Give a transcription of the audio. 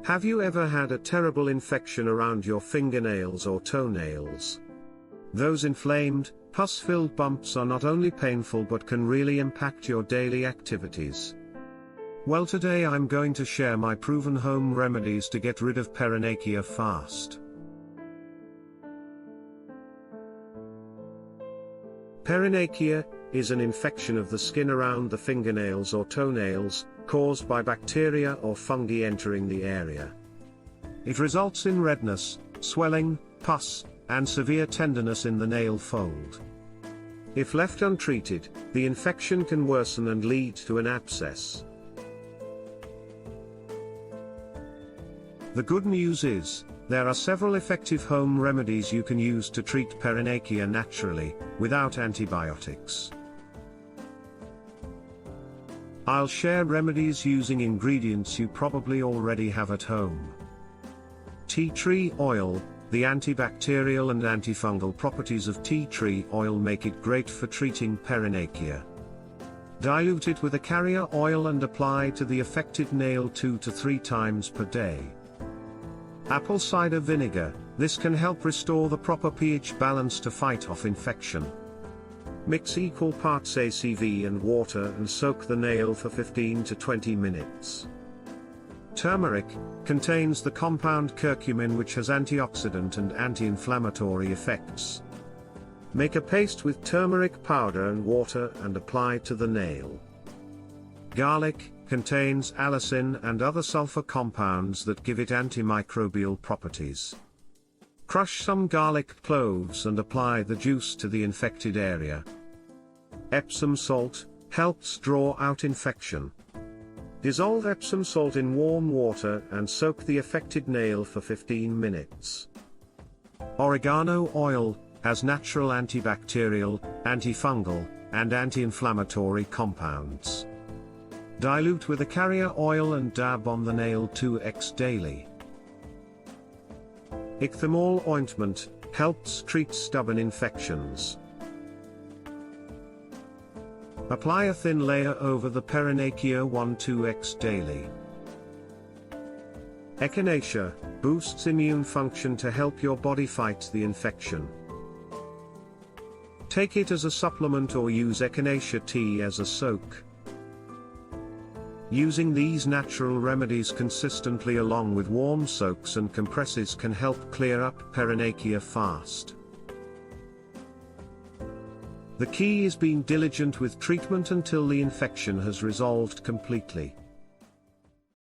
Have you ever had a terrible infection around your fingernails or toenails? Those inflamed, pus-filled bumps are not only painful but can really impact your daily activities. Well, today I'm going to share my proven home remedies to get rid of Paronychia fast. Paronychia is an infection of the skin around the fingernails or toenails, caused by bacteria or fungi entering the area. It results in redness, swelling, pus, and severe tenderness in the nail fold. If left untreated, the infection can worsen and lead to an abscess. The good news is, there are several effective home remedies you can use to treat Paronychia naturally, without antibiotics. I'll share remedies using ingredients you probably already have at home. Tea tree oil. The antibacterial and antifungal properties of tea tree oil make it great for treating Paronychia. Dilute it with a carrier oil and apply to the affected nail 2 to 3 times per day. Apple cider vinegar. This can help restore the proper pH balance to fight off infection. Mix equal parts ACV and water and soak the nail for 15 to 20 minutes. Turmeric contains the compound curcumin, which has antioxidant and anti-inflammatory effects. Make a paste with turmeric powder and water and apply to the nail. Garlic contains allicin and other sulfur compounds that give it antimicrobial properties. Crush some garlic cloves and apply the juice to the infected area. Epsom salt helps draw out infection. Dissolve Epsom salt in warm water and soak the affected nail for 15 minutes. Oregano oil has natural antibacterial, antifungal, and anti-inflammatory compounds. Dilute with a carrier oil and dab on the nail 2x daily. Ichthymol ointment helps treat stubborn infections. Apply a thin layer over the Paronychia 1-2x daily. Echinacea boosts immune function to help your body fight the infection. Take it as a supplement or use echinacea tea as a soak. Using these natural remedies consistently along with warm soaks and compresses can help clear up Paronychia fast. The key is being diligent with treatment until the infection has resolved completely.